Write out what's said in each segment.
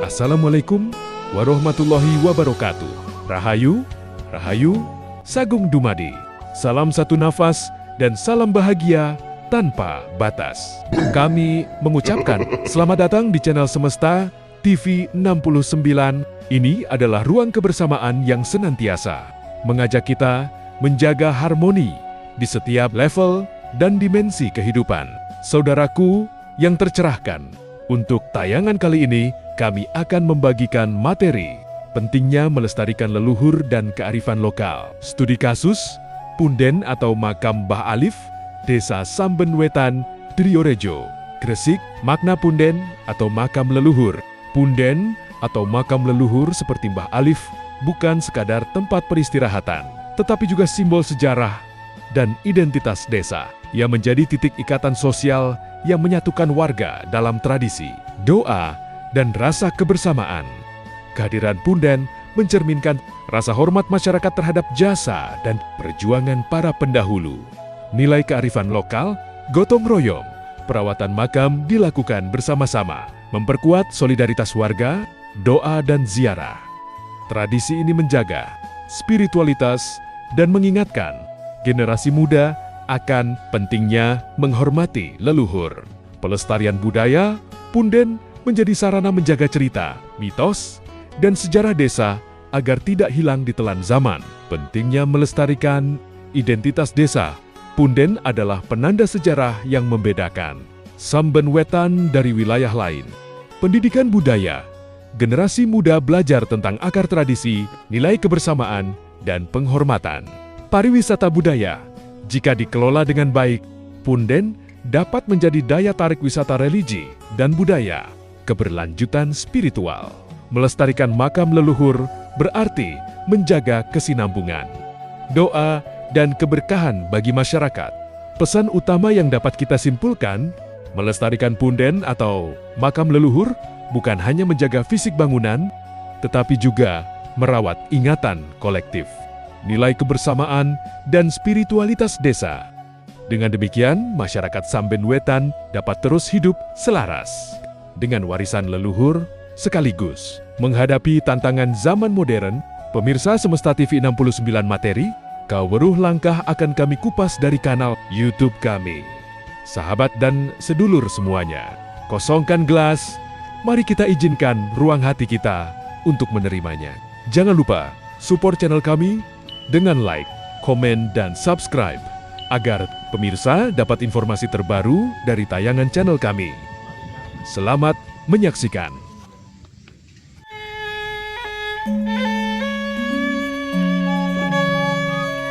Assalamualaikum warahmatullahi wabarakatuh. Rahayu, Rahayu, Sagung Dumadi. Salam satu nafas dan salam bahagia tanpa batas. Kami mengucapkan selamat datang di channel Semesta TV 69. Ini adalah ruang kebersamaan yang senantiasa mengajak kita menjaga harmoni di setiap level dan dimensi kehidupan. Saudaraku yang tercerahkan, untuk tayangan kali ini kami akan membagikan materi pentingnya melestarikan leluhur dan kearifan lokal. Studi kasus Punden atau Makam Mbah Alif, Desa Sambenwetan, Driorejo, Gresik. Makna punden atau makam leluhur. Punden atau makam leluhur seperti Mbah Alif bukan sekadar tempat peristirahatan, tetapi juga simbol sejarah dan identitas desa yang menjadi titik ikatan sosial yang menyatukan warga dalam tradisi, doa, dan rasa kebersamaan. Kehadiran punden mencerminkan rasa hormat masyarakat terhadap jasa dan perjuangan para pendahulu. Nilai kearifan lokal, gotong royong, perawatan makam dilakukan bersama-sama, memperkuat solidaritas warga, doa dan ziarah. Tradisi ini menjaga spiritualitas dan mengingatkan generasi muda akan pentingnya menghormati leluhur. Pelestarian budaya, punden menjadi sarana menjaga cerita, mitos, dan sejarah desa agar tidak hilang ditelan zaman. Pentingnya melestarikan identitas desa, punden adalah penanda sejarah yang membedakan Sambenwetan dari wilayah lain. Pendidikan budaya, generasi muda belajar tentang akar tradisi, nilai kebersamaan, dan penghormatan. Pariwisata budaya, jika dikelola dengan baik, punden dapat menjadi daya tarik wisata religi dan budaya. Keberlanjutan spiritual, melestarikan makam leluhur berarti menjaga kesinambungan, doa, dan keberkahan bagi masyarakat. Pesan utama yang dapat kita simpulkan, melestarikan punden atau makam leluhur bukan hanya menjaga fisik bangunan, tetapi juga merawat ingatan kolektif, nilai kebersamaan, dan spiritualitas desa. Dengan demikian, masyarakat Sambenwetan dapat terus hidup selaras dengan warisan leluhur sekaligus menghadapi tantangan zaman modern. Pemirsa Semesta TV 69 materi, kaweruh langkah akan kami kupas dari kanal YouTube kami. Sahabat dan sedulur semuanya, kosongkan gelas, mari kita izinkan ruang hati kita untuk menerimanya. Jangan lupa support channel kami dengan like, komen, dan subscribe agar pemirsa dapat informasi terbaru dari tayangan channel kami. Selamat menyaksikan.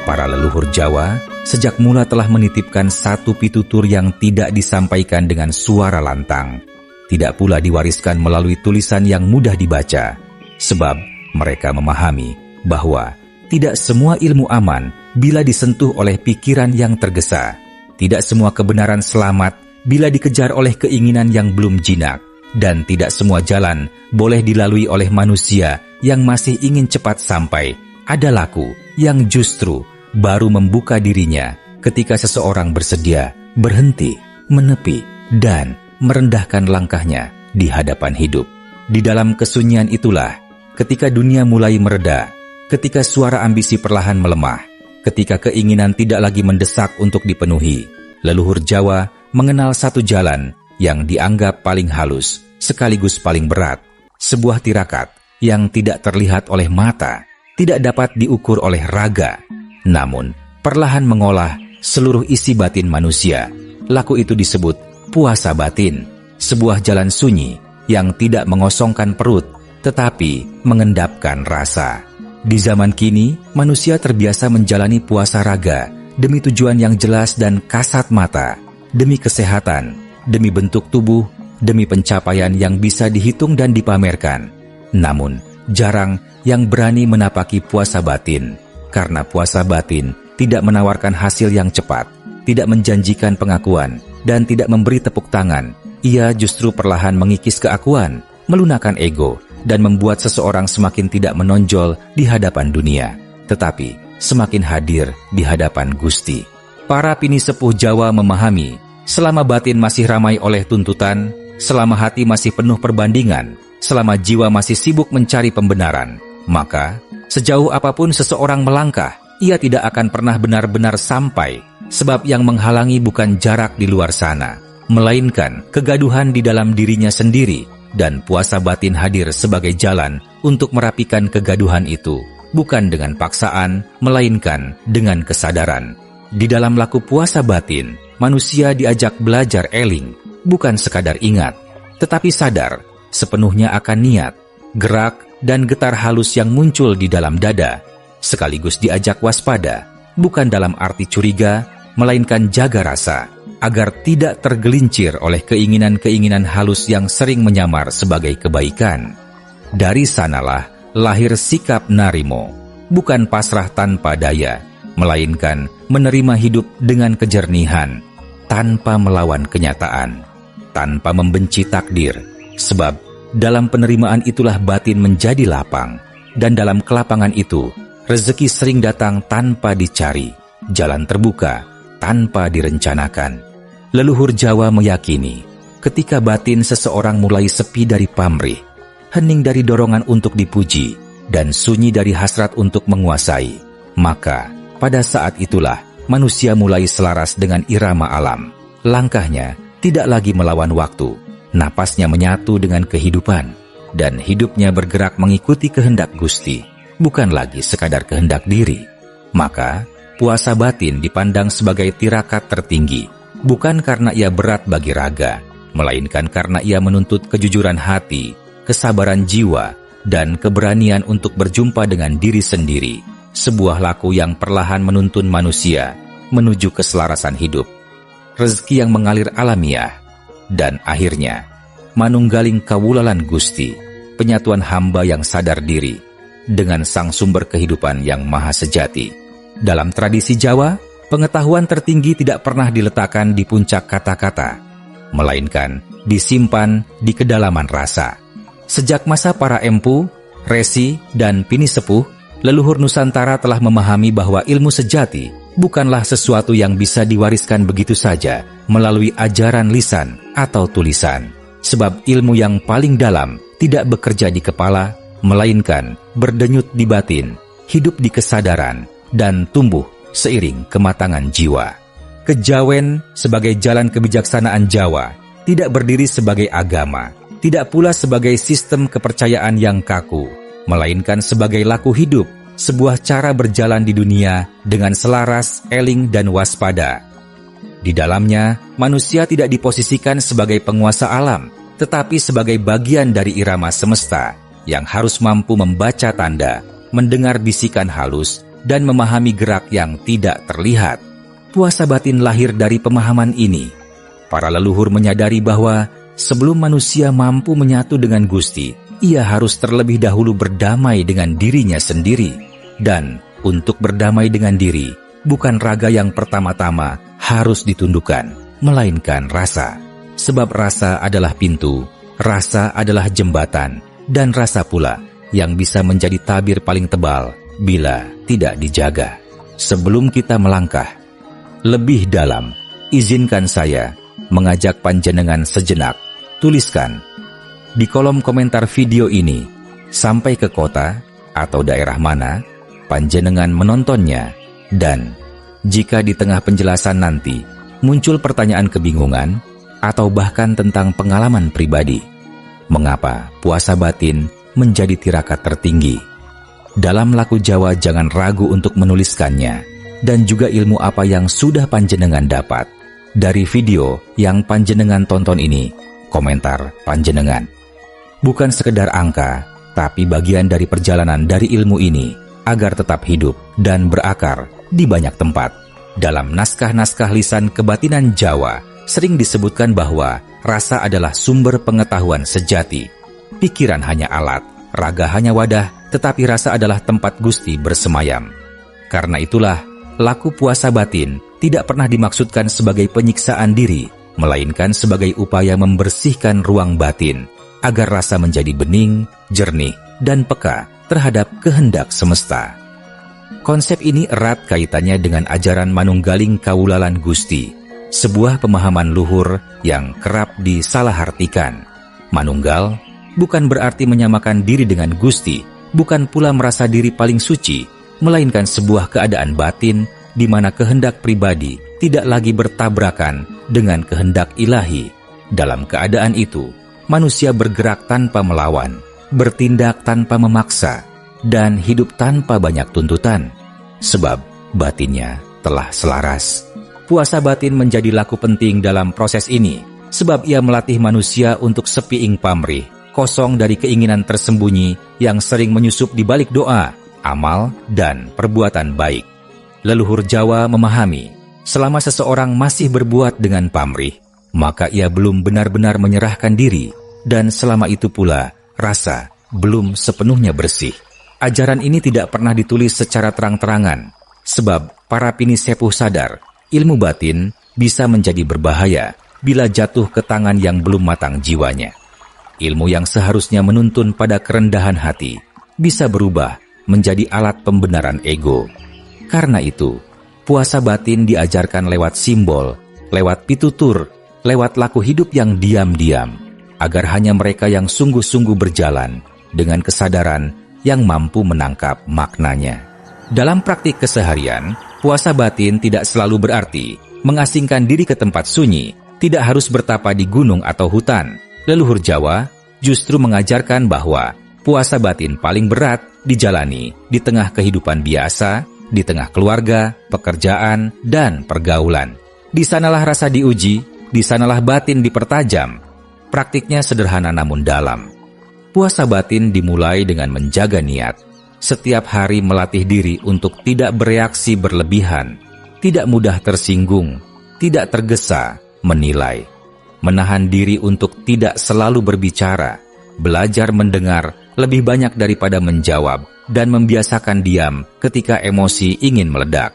Para leluhur Jawa sejak mula telah menitipkan satu pitutur yang tidak disampaikan dengan suara lantang, tidak pula diwariskan melalui tulisan yang mudah dibaca, sebab mereka memahami bahwa tidak semua ilmu aman bila disentuh oleh pikiran yang tergesa, tidak semua kebenaran selamat bila dikejar oleh keinginan yang belum jinak, dan tidak semua jalan boleh dilalui oleh manusia yang masih ingin cepat sampai. Ada laku yang justru baru membuka dirinya ketika seseorang bersedia berhenti, menepi, dan merendahkan langkahnya di hadapan hidup. Di dalam kesunyian itulah, ketika dunia mulai mereda, ketika suara ambisi perlahan melemah, ketika keinginan tidak lagi mendesak untuk dipenuhi, leluhur Jawa mengenal satu jalan yang dianggap paling halus sekaligus paling berat, sebuah tirakat yang tidak terlihat oleh mata, tidak dapat diukur oleh raga, namun perlahan mengolah seluruh isi batin manusia. Laku itu disebut puasa batin, sebuah jalan sunyi yang tidak mengosongkan perut tetapi mengendapkan rasa. Di zaman kini, manusia terbiasa menjalani puasa raga demi tujuan yang jelas dan kasat mata, demi kesehatan, demi bentuk tubuh, demi pencapaian yang bisa dihitung dan dipamerkan. Namun, jarang yang berani menapaki puasa batin, karena puasa batin tidak menawarkan hasil yang cepat, tidak menjanjikan pengakuan, dan tidak memberi tepuk tangan. Ia justru perlahan mengikis keakuan, melunakkan ego, dan membuat seseorang semakin tidak menonjol di hadapan dunia, tetapi semakin hadir di hadapan Gusti. Para pini sepuh Jawa memahami, selama batin masih ramai oleh tuntutan, selama hati masih penuh perbandingan, selama jiwa masih sibuk mencari pembenaran, maka sejauh apapun seseorang melangkah, ia tidak akan pernah benar-benar sampai, sebab yang menghalangi bukan jarak di luar sana, melainkan kegaduhan di dalam dirinya sendiri, dan puasa batin hadir sebagai jalan untuk merapikan kegaduhan itu, bukan dengan paksaan, melainkan dengan kesadaran. Di dalam laku puasa batin, manusia diajak belajar eling, bukan sekadar ingat, tetapi sadar sepenuhnya akan niat, gerak, dan getar halus yang muncul di dalam dada, sekaligus diajak waspada, bukan dalam arti curiga, melainkan jaga rasa, agar tidak tergelincir oleh keinginan-keinginan halus yang sering menyamar sebagai kebaikan. Dari sanalah lahir sikap narimo, bukan pasrah tanpa daya, melainkan menerima hidup dengan kejernihan, tanpa melawan kenyataan, tanpa membenci takdir, sebab dalam penerimaan itulah batin menjadi lapang, dan dalam kelapangan itu, rezeki sering datang tanpa dicari, jalan terbuka tanpa direncanakan. Leluhur Jawa meyakini, ketika batin seseorang mulai sepi dari pamrih, hening dari dorongan untuk dipuji, dan sunyi dari hasrat untuk menguasai, maka pada saat itulah manusia mulai selaras dengan irama alam. Langkahnya tidak lagi melawan waktu, napasnya menyatu dengan kehidupan, dan hidupnya bergerak mengikuti kehendak Gusti, bukan lagi sekadar kehendak diri. Maka puasa batin dipandang sebagai tirakat tertinggi, bukan karena ia berat bagi raga, melainkan karena ia menuntut kejujuran hati, kesabaran jiwa, dan keberanian untuk berjumpa dengan diri sendiri, sebuah laku yang perlahan menuntun manusia menuju keselarasan hidup, rezeki yang mengalir alamiah, dan akhirnya manunggaling kawulalan Gusti, penyatuan hamba yang sadar diri dengan sang sumber kehidupan yang maha sejati. Dalam tradisi Jawa, pengetahuan tertinggi tidak pernah diletakkan di puncak kata-kata, melainkan disimpan di kedalaman rasa. Sejak masa para empu, resi, dan pini sepuh, leluhur Nusantara telah memahami bahwa ilmu sejati bukanlah sesuatu yang bisa diwariskan begitu saja melalui ajaran lisan atau tulisan. Sebab ilmu yang paling dalam tidak bekerja di kepala, melainkan berdenyut di batin, hidup di kesadaran, dan tumbuh seiring kematangan jiwa. Kejawen sebagai jalan kebijaksanaan Jawa tidak berdiri sebagai agama, tidak pula sebagai sistem kepercayaan yang kaku, melainkan sebagai laku hidup, sebuah cara berjalan di dunia dengan selaras, eling, dan waspada. Di dalamnya, manusia tidak diposisikan sebagai penguasa alam, tetapi sebagai bagian dari irama semesta yang harus mampu membaca tanda, mendengar bisikan halus, dan memahami gerak yang tidak terlihat. Puasa batin lahir dari pemahaman ini. Para leluhur menyadari bahwa sebelum manusia mampu menyatu dengan Gusti, ia harus terlebih dahulu berdamai dengan dirinya sendiri. Dan untuk berdamai dengan diri, bukan raga yang pertama-tama harus ditundukkan, melainkan rasa. Sebab rasa adalah pintu, rasa adalah jembatan, dan rasa pula yang bisa menjadi tabir paling tebal bila tidak dijaga. Sebelum kita melangkah lebih dalam, izinkan saya mengajak panjenengan sejenak. Tuliskan di kolom komentar video ini, sampai ke kota atau daerah mana panjenengan menontonnya, dan jika di tengah penjelasan nanti muncul pertanyaan kebingungan atau bahkan tentang pengalaman pribadi, mengapa puasa batin menjadi tirakat tertinggi? Dalam laku Jawa jangan ragu untuk menuliskannya, dan juga ilmu apa yang sudah panjenengan dapat dari video yang panjenengan tonton ini. Komentar panjenengan bukan sekedar angka, tapi bagian dari perjalanan dari ilmu ini agar tetap hidup dan berakar di banyak tempat. Dalam naskah-naskah lisan kebatinan Jawa sering disebutkan bahwa rasa adalah sumber pengetahuan sejati. Pikiran hanya alat, raga hanya wadah, tetapi rasa adalah tempat Gusti bersemayam. Karena itulah, laku puasa batin tidak pernah dimaksudkan sebagai penyiksaan diri, melainkan sebagai upaya membersihkan ruang batin, agar rasa menjadi bening, jernih, dan peka terhadap kehendak semesta. Konsep ini erat kaitannya dengan ajaran manunggaling kawulalan Gusti, sebuah pemahaman luhur yang kerap disalahartikan. Manunggal bukan berarti menyamakan diri dengan Gusti, bukan pula merasa diri paling suci, melainkan sebuah keadaan batin di mana kehendak pribadi tidak lagi bertabrakan dengan kehendak ilahi. Dalam keadaan itu, manusia bergerak tanpa melawan, bertindak tanpa memaksa, dan hidup tanpa banyak tuntutan, sebab batinnya telah selaras. Puasa batin menjadi laku penting dalam proses ini, sebab ia melatih manusia untuk sepi ing pamrih, kosong dari keinginan tersembunyi yang sering menyusup di balik doa, amal, dan perbuatan baik. Leluhur Jawa memahami, selama seseorang masih berbuat dengan pamrih, maka ia belum benar-benar menyerahkan diri, dan selama itu pula rasa belum sepenuhnya bersih. Ajaran ini tidak pernah ditulis secara terang-terangan, sebab para pinisepuh sadar, ilmu batin bisa menjadi berbahaya bila jatuh ke tangan yang belum matang jiwanya. Ilmu yang seharusnya menuntun pada kerendahan hati bisa berubah menjadi alat pembenaran ego. Karena itu, puasa batin diajarkan lewat simbol, lewat pitutur, lewat laku hidup yang diam-diam, agar hanya mereka yang sungguh-sungguh berjalan dengan kesadaran yang mampu menangkap maknanya. Dalam praktik keseharian, puasa batin tidak selalu berarti mengasingkan diri ke tempat sunyi, tidak harus bertapa di gunung atau hutan. Leluhur Jawa justru mengajarkan bahwa puasa batin paling berat dijalani di tengah kehidupan biasa, di tengah keluarga, pekerjaan, dan pergaulan. Di sanalah rasa diuji, di sanalah batin dipertajam. Praktiknya sederhana namun dalam. Puasa batin dimulai dengan menjaga niat. Setiap hari melatih diri untuk tidak bereaksi berlebihan, tidak mudah tersinggung, tidak tergesa, menilai. Menahan diri untuk tidak selalu berbicara, belajar mendengar lebih banyak daripada menjawab, dan membiasakan diam ketika emosi ingin meledak.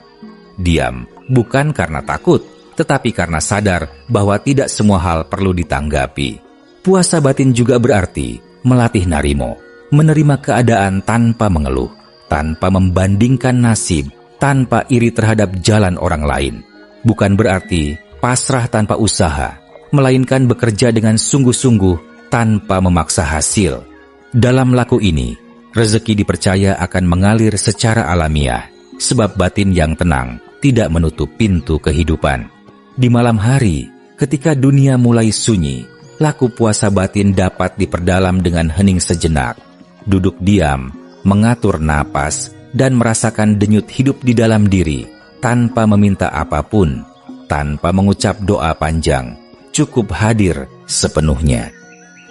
Diam bukan karena takut, tetapi karena sadar bahwa tidak semua hal perlu ditanggapi. Puasa batin juga berarti melatih narimo, menerima keadaan tanpa mengeluh, tanpa membandingkan nasib, tanpa iri terhadap jalan orang lain. Bukan berarti pasrah tanpa usaha, melainkan bekerja dengan sungguh-sungguh tanpa memaksa hasil. Dalam laku ini, rezeki dipercaya akan mengalir secara alamiah, sebab batin yang tenang tidak menutup pintu kehidupan. Di malam hari, ketika dunia mulai sunyi, laku puasa batin dapat diperdalam dengan hening sejenak, duduk diam, mengatur napas, dan merasakan denyut hidup di dalam diri, tanpa meminta apapun, tanpa mengucap doa panjang, cukup hadir sepenuhnya.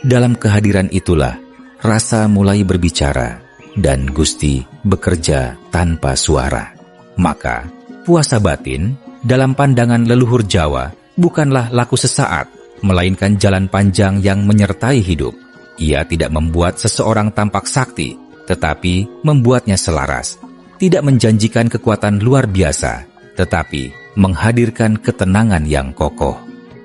Dalam kehadiran itulah, rasa mulai berbicara, dan Gusti bekerja tanpa suara. Maka, puasa batin, dalam pandangan leluhur Jawa, bukanlah laku sesaat, melainkan jalan panjang yang menyertai hidup. Ia tidak membuat seseorang tampak sakti, tetapi membuatnya selaras. Tidak menjanjikan kekuatan luar biasa, tetapi menghadirkan ketenangan yang kokoh.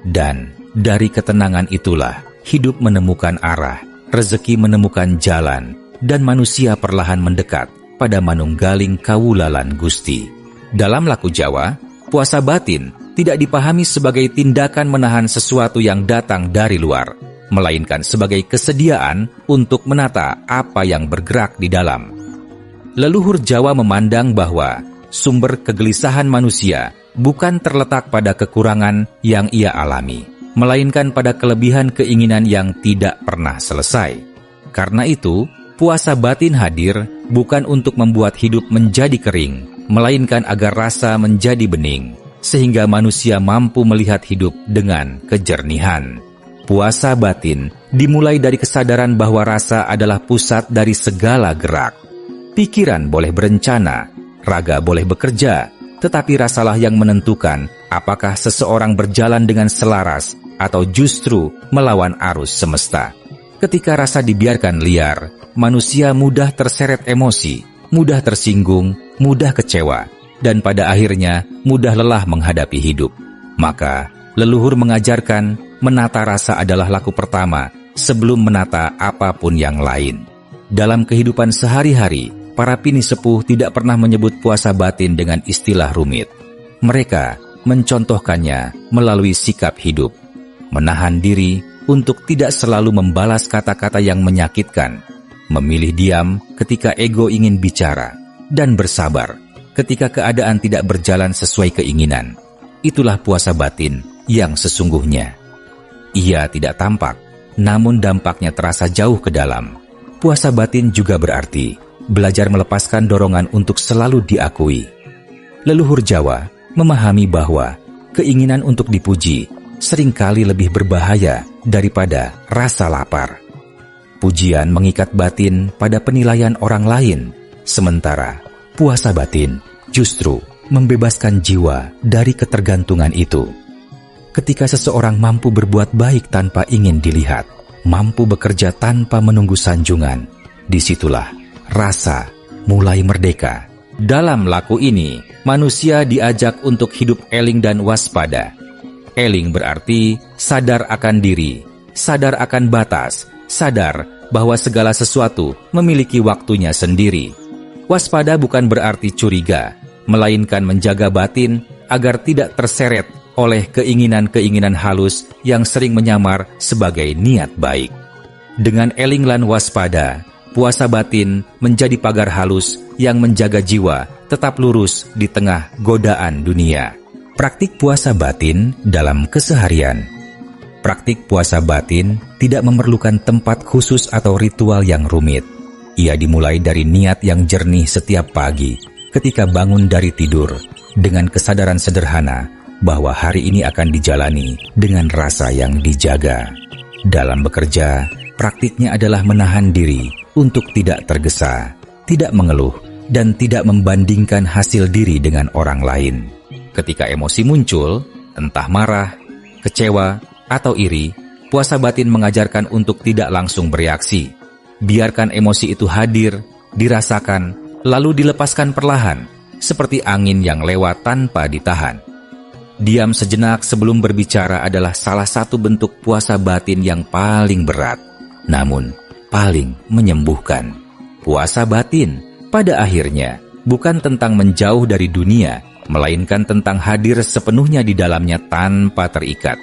Dan dari ketenangan itulah, hidup menemukan arah, rezeki menemukan jalan, dan manusia perlahan mendekat pada manunggaling kawulalan Gusti. Dalam laku Jawa, puasa batin tidak dipahami sebagai tindakan menahan sesuatu yang datang dari luar, melainkan sebagai kesediaan untuk menata apa yang bergerak di dalam. Leluhur Jawa memandang bahwa sumber kegelisahan manusia bukan terletak pada kekurangan yang ia alami, melainkan pada kelebihan keinginan yang tidak pernah selesai. Karena itu, puasa batin hadir bukan untuk membuat hidup menjadi kering, melainkan agar rasa menjadi bening, sehingga manusia mampu melihat hidup dengan kejernihan. Puasa batin dimulai dari kesadaran bahwa rasa adalah pusat dari segala gerak. Pikiran boleh berencana, raga boleh bekerja, tetapi rasalah yang menentukan apakah seseorang berjalan dengan selaras atau justru melawan arus semesta. Ketika rasa dibiarkan liar, manusia mudah terseret emosi, mudah tersinggung, mudah kecewa, dan pada akhirnya mudah lelah menghadapi hidup. Maka, leluhur mengajarkan menata rasa adalah laku pertama sebelum menata apapun yang lain. Dalam kehidupan sehari-hari, para pinisepuh tidak pernah menyebut puasa batin dengan istilah rumit. Mereka mencontohkannya melalui sikap hidup, menahan diri, untuk tidak selalu membalas kata-kata yang menyakitkan, memilih diam ketika ego ingin bicara, dan bersabar ketika keadaan tidak berjalan sesuai keinginan. Itulah puasa batin yang sesungguhnya. Ia tidak tampak, namun dampaknya terasa jauh ke dalam. Puasa batin juga berarti belajar melepaskan dorongan untuk selalu diakui. Leluhur Jawa memahami bahwa keinginan untuk dipuji seringkali lebih berbahaya daripada rasa lapar. Pujian mengikat batin pada penilaian orang lain, sementara puasa batin justru membebaskan jiwa dari ketergantungan itu. Ketika seseorang mampu berbuat baik tanpa ingin dilihat, mampu bekerja tanpa menunggu sanjungan, disitulah rasa mulai merdeka. Dalam laku ini, manusia diajak untuk hidup eling dan waspada. Eling berarti sadar akan diri, sadar akan batas, sadar bahwa segala sesuatu memiliki waktunya sendiri. Waspada bukan berarti curiga, melainkan menjaga batin agar tidak terseret oleh keinginan-keinginan halus yang sering menyamar sebagai niat baik. Dengan eling lan waspada, puasa batin menjadi pagar halus yang menjaga jiwa tetap lurus di tengah godaan dunia. Praktik puasa batin dalam keseharian. Praktik puasa batin tidak memerlukan tempat khusus atau ritual yang rumit. Ia dimulai dari niat yang jernih setiap pagi ketika bangun dari tidur, dengan kesadaran sederhana bahwa hari ini akan dijalani dengan rasa yang dijaga. Dalam bekerja, praktiknya adalah menahan diri untuk tidak tergesa, tidak mengeluh, dan tidak membandingkan hasil diri dengan orang lain. Ketika emosi muncul, entah marah, kecewa, atau iri, puasa batin mengajarkan untuk tidak langsung bereaksi. Biarkan emosi itu hadir, dirasakan, lalu dilepaskan perlahan, seperti angin yang lewat tanpa ditahan. Diam sejenak sebelum berbicara adalah salah satu bentuk puasa batin yang paling berat, namun paling menyembuhkan. Puasa batin pada akhirnya bukan tentang menjauh dari dunia, melainkan tentang hadir sepenuhnya di dalamnya tanpa terikat.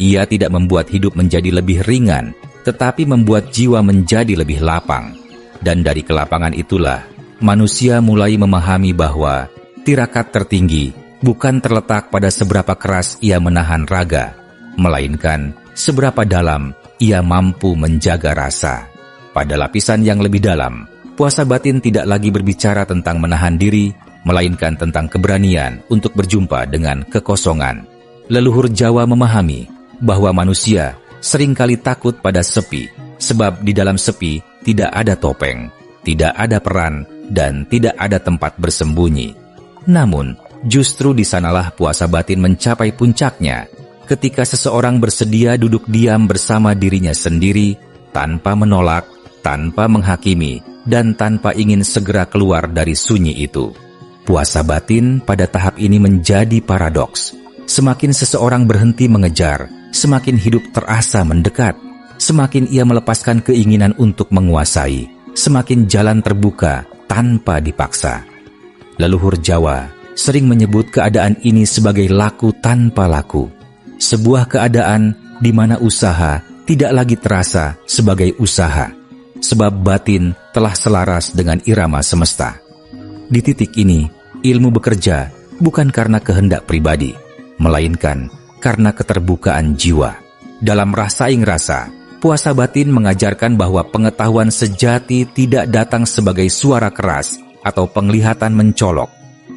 Ia tidak membuat hidup menjadi lebih ringan, tetapi membuat jiwa menjadi lebih lapang. Dan dari kelapangan itulah, manusia mulai memahami bahwa tirakat tertinggi bukan terletak pada seberapa keras ia menahan raga, melainkan seberapa dalam ia mampu menjaga rasa. Pada lapisan yang lebih dalam, puasa batin tidak lagi berbicara tentang menahan diri, melainkan tentang keberanian untuk berjumpa dengan kekosongan. Leluhur Jawa memahami bahwa manusia seringkali takut pada sepi, sebab di dalam sepi tidak ada topeng, tidak ada peran, dan tidak ada tempat bersembunyi. Namun, justru di sanalah puasa batin mencapai puncaknya, ketika seseorang bersedia duduk diam bersama dirinya sendiri, tanpa menolak, tanpa menghakimi, dan tanpa ingin segera keluar dari sunyi itu. Puasa batin pada tahap ini menjadi paradoks. Semakin seseorang berhenti mengejar, semakin hidup terasa mendekat. Semakin ia melepaskan keinginan untuk menguasai, semakin jalan terbuka tanpa dipaksa. Leluhur Jawa sering menyebut keadaan ini sebagai laku tanpa laku. Sebuah keadaan di mana usaha tidak lagi terasa sebagai usaha, sebab batin telah selaras dengan irama semesta. Di titik ini, ilmu bekerja bukan karena kehendak pribadi, melainkan karena keterbukaan jiwa. Dalam rasaing rasa, puasa batin mengajarkan bahwa pengetahuan sejati tidak datang sebagai suara keras atau penglihatan mencolok.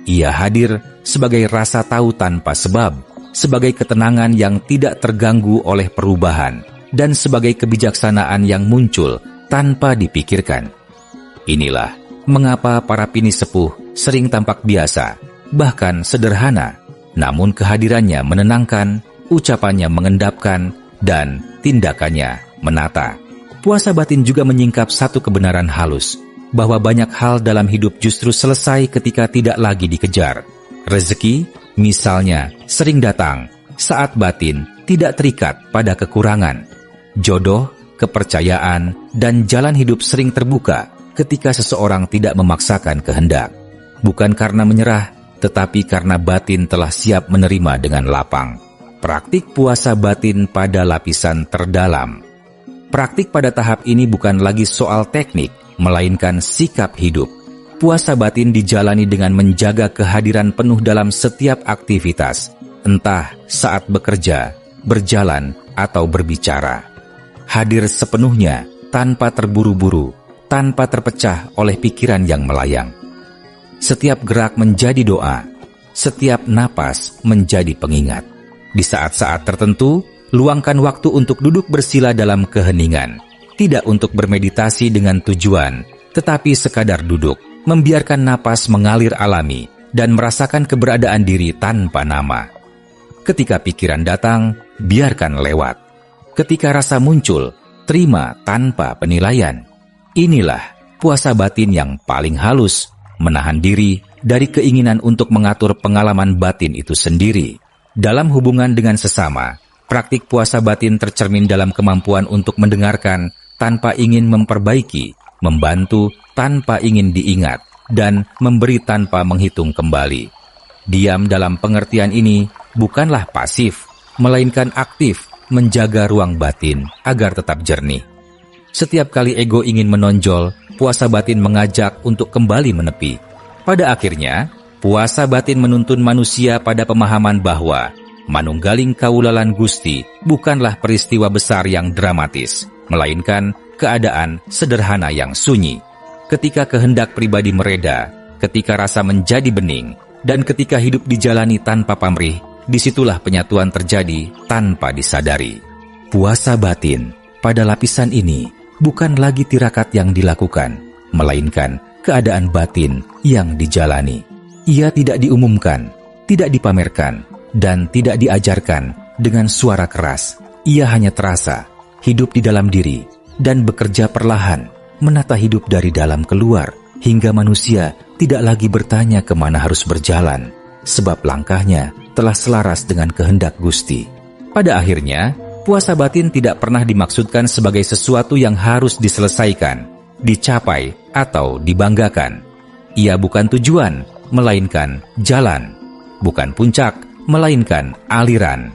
Ia hadir sebagai rasa tahu tanpa sebab, sebagai ketenangan yang tidak terganggu oleh perubahan, dan sebagai kebijaksanaan yang muncul tanpa dipikirkan. Inilah mengapa para pini sepuh sering tampak biasa, bahkan sederhana, namun kehadirannya menenangkan, ucapannya mengendapkan, dan tindakannya menata. Puasa batin juga menyingkap satu kebenaran halus, bahwa banyak hal dalam hidup justru selesai ketika tidak lagi dikejar. Rezeki, misalnya, sering datang saat batin tidak terikat pada kekurangan. Jodoh, kepercayaan, dan jalan hidup sering terbuka ketika seseorang tidak memaksakan kehendak. Bukan karena menyerah, tetapi karena batin telah siap menerima dengan lapang. Praktik puasa batin pada lapisan terdalam. Praktik pada tahap ini bukan lagi soal teknik, melainkan sikap hidup. Puasa batin dijalani dengan menjaga kehadiran penuh dalam setiap aktivitas, entah saat bekerja, berjalan, atau berbicara. Hadir sepenuhnya, tanpa terburu-buru, tanpa terpecah oleh pikiran yang melayang. Setiap gerak menjadi doa, setiap napas menjadi pengingat. Di saat-saat tertentu, luangkan waktu untuk duduk bersila dalam keheningan. Tidak untuk bermeditasi dengan tujuan, tetapi sekadar duduk, membiarkan napas mengalir alami, dan merasakan keberadaan diri tanpa nama. Ketika pikiran datang, biarkan lewat. Ketika rasa muncul, terima tanpa penilaian. Inilah puasa batin yang paling halus, menahan diri dari keinginan untuk mengatur pengalaman batin itu sendiri. Dalam hubungan dengan sesama, praktik puasa batin tercermin dalam kemampuan untuk mendengarkan tanpa ingin memperbaiki, membantu tanpa ingin diingat, dan memberi tanpa menghitung kembali. Diam dalam pengertian ini bukanlah pasif, melainkan aktif menjaga ruang batin agar tetap jernih. Setiap kali ego ingin menonjol, puasa batin mengajak untuk kembali menepi. Pada akhirnya, puasa batin menuntun manusia pada pemahaman bahwa manunggaling kaulalan Gusti bukanlah peristiwa besar yang dramatis, melainkan keadaan sederhana yang sunyi. Ketika kehendak pribadi mereda, ketika rasa menjadi bening, dan ketika hidup dijalani tanpa pamrih, disitulah penyatuan terjadi tanpa disadari. Puasa batin pada lapisan ini bukan lagi tirakat yang dilakukan, melainkan keadaan batin yang dijalani. Ia tidak diumumkan, tidak dipamerkan, dan tidak diajarkan dengan suara keras. Ia hanya terasa, hidup di dalam diri, dan bekerja perlahan, menata hidup dari dalam keluar, hingga manusia tidak lagi bertanya kemana harus berjalan, sebab langkahnya telah selaras dengan kehendak Gusti. Pada akhirnya, puasa batin tidak pernah dimaksudkan sebagai sesuatu yang harus diselesaikan, dicapai, atau dibanggakan. Ia bukan tujuan, melainkan jalan. Bukan puncak, melainkan aliran.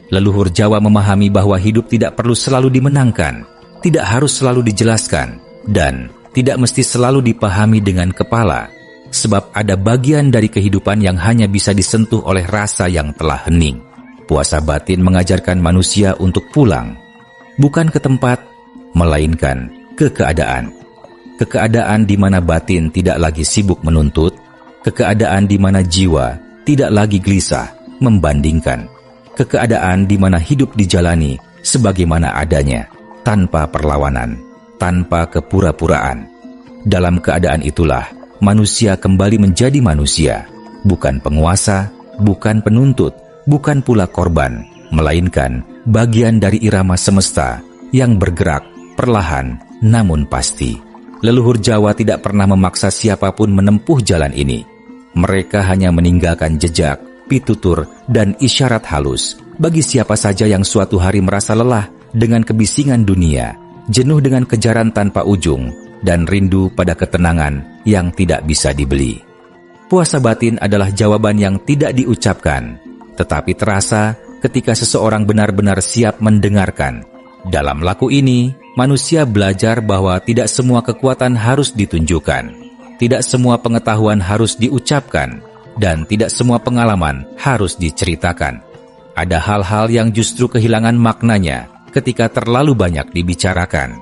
Leluhur Jawa memahami bahwa hidup tidak perlu selalu dimenangkan, tidak harus selalu dijelaskan, dan tidak mesti selalu dipahami dengan kepala, sebab ada bagian dari kehidupan yang hanya bisa disentuh oleh rasa yang telah hening. Puasa batin mengajarkan manusia untuk pulang, bukan ke tempat, melainkan ke keadaan. Kekeadaan di mana batin tidak lagi sibuk menuntut, kekeadaan di mana jiwa tidak lagi gelisah membandingkan, kekeadaan di mana hidup dijalani sebagaimana adanya, tanpa perlawanan, tanpa kepura-puraan. Dalam keadaan itulah manusia kembali menjadi manusia, bukan penguasa, bukan penuntut, bukan pula korban, melainkan bagian dari irama semesta yang bergerak perlahan namun pasti. Leluhur Jawa tidak pernah memaksa siapapun menempuh jalan ini. Mereka hanya meninggalkan jejak, pitutur, dan isyarat halus bagi siapa saja yang suatu hari merasa lelah dengan kebisingan dunia, jenuh dengan kejaran tanpa ujung, dan rindu pada ketenangan yang tidak bisa dibeli. Puasa batin adalah jawaban yang tidak diucapkan, tetapi terasa ketika seseorang benar-benar siap mendengarkan. Dalam laku ini, manusia belajar bahwa tidak semua kekuatan harus ditunjukkan, tidak semua pengetahuan harus diucapkan, dan tidak semua pengalaman harus diceritakan. Ada hal-hal yang justru kehilangan maknanya ketika terlalu banyak dibicarakan.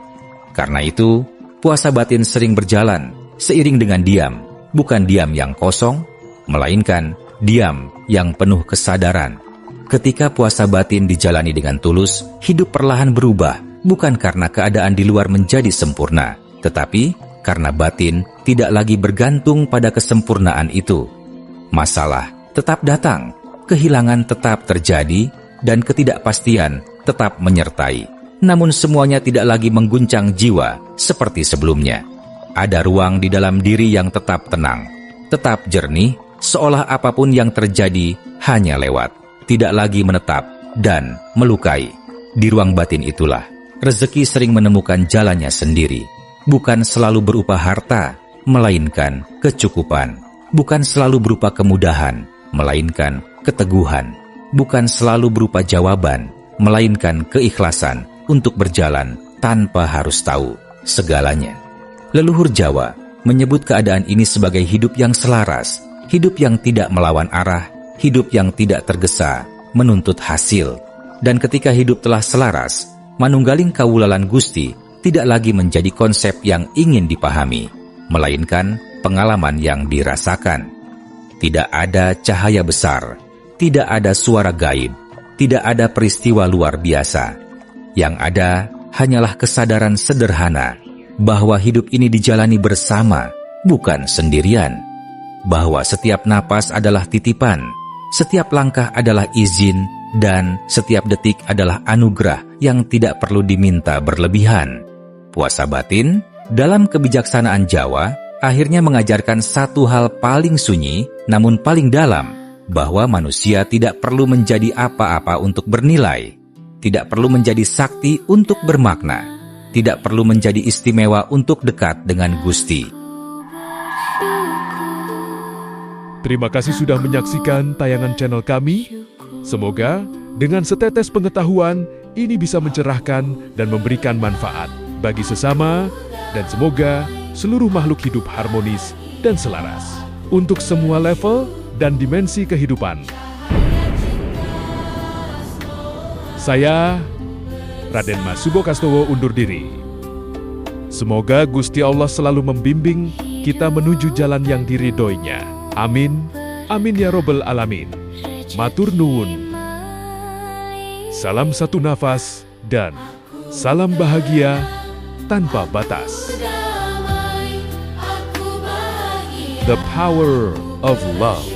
Karena itu, puasa batin sering berjalan seiring dengan diam, bukan diam yang kosong, melainkan diam yang penuh kesadaran. Ketika puasa batin dijalani dengan tulus, hidup perlahan berubah, bukan karena keadaan di luar menjadi sempurna, tetapi karena batin tidak lagi bergantung pada kesempurnaan itu. Masalah tetap datang, kehilangan tetap terjadi, dan ketidakpastian tetap menyertai. Namun semuanya tidak lagi mengguncang jiwa seperti sebelumnya. Ada ruang di dalam diri yang tetap tenang, tetap jernih, seolah apapun yang terjadi hanya lewat, tidak lagi menetap dan melukai. Di ruang batin itulah rezeki sering menemukan jalannya sendiri. Bukan selalu berupa harta, melainkan kecukupan. Bukan selalu berupa kemudahan, melainkan keteguhan. bukan selalu berupa jawaban, melainkan keikhlasan untuk berjalan tanpa harus tahu segalanya. Leluhur Jawa menyebut keadaan ini sebagai hidup yang selaras, hidup yang tidak melawan arah, hidup yang tidak tergesa, menuntut hasil. Dan ketika hidup telah selaras, manunggaling kawulalan Gusti tidak lagi menjadi konsep yang ingin dipahami, melainkan pengalaman yang dirasakan. Tidak ada cahaya besar, tidak ada suara gaib, tidak ada peristiwa luar biasa. Yang ada hanyalah kesadaran sederhana bahwa hidup ini dijalani bersama, bukan sendirian. Bahwa setiap napas adalah titipan, setiap langkah adalah izin, dan setiap detik adalah anugerah yang tidak perlu diminta berlebihan. Puasa batin dalam kebijaksanaan Jawa akhirnya mengajarkan satu hal paling sunyi namun paling dalam, bahwa manusia tidak perlu menjadi apa-apa untuk bernilai, tidak perlu menjadi sakti untuk bermakna, tidak perlu menjadi istimewa untuk dekat dengan Gusti. Terima kasih sudah menyaksikan tayangan channel kami. Semoga dengan setetes pengetahuan ini bisa mencerahkan dan memberikan manfaat bagi sesama, dan semoga seluruh makhluk hidup harmonis dan selaras untuk semua level dan dimensi kehidupan. Saya, Raden Mas Subo Kastowo, undur diri. Semoga Gusti Allah selalu membimbing kita menuju jalan yang diridhoinya. Amin, amin ya robbal alamin. Matur nuwun. Salam satu nafas dan salam bahagia tanpa batas. The power of love.